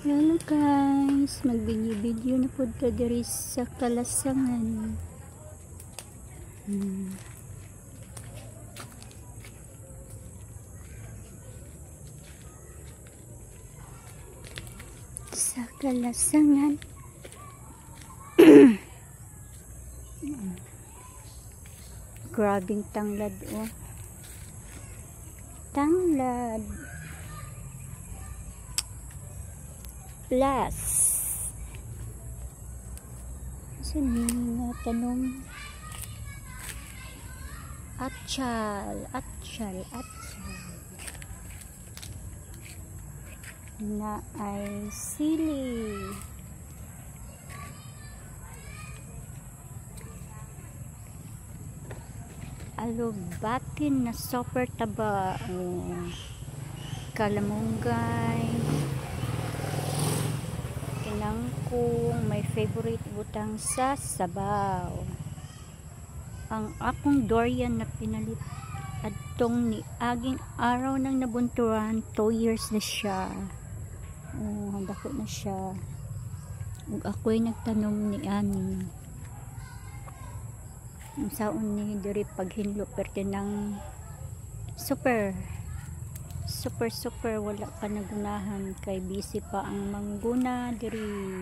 Hello guys, magbinyo-video na po ta diri sa Kalasangan. Sa Kalasangan. Grabing tanglad oh. Tanglad. Plus saan nga tanong atchal na ay sili, alubatin na super taba, kalamunggay, kinangkong, may favorite butang sa sabaw. Ang akong durian na pinalit adtong ni aging araw nang nabunturan, 2 years na siya. Dako na siya. Ug ako'y nagtanom ni ani. Ang saon ni diri paghinlo perti ng super wala pa nagunahan kay busy pa ang mangguna diri.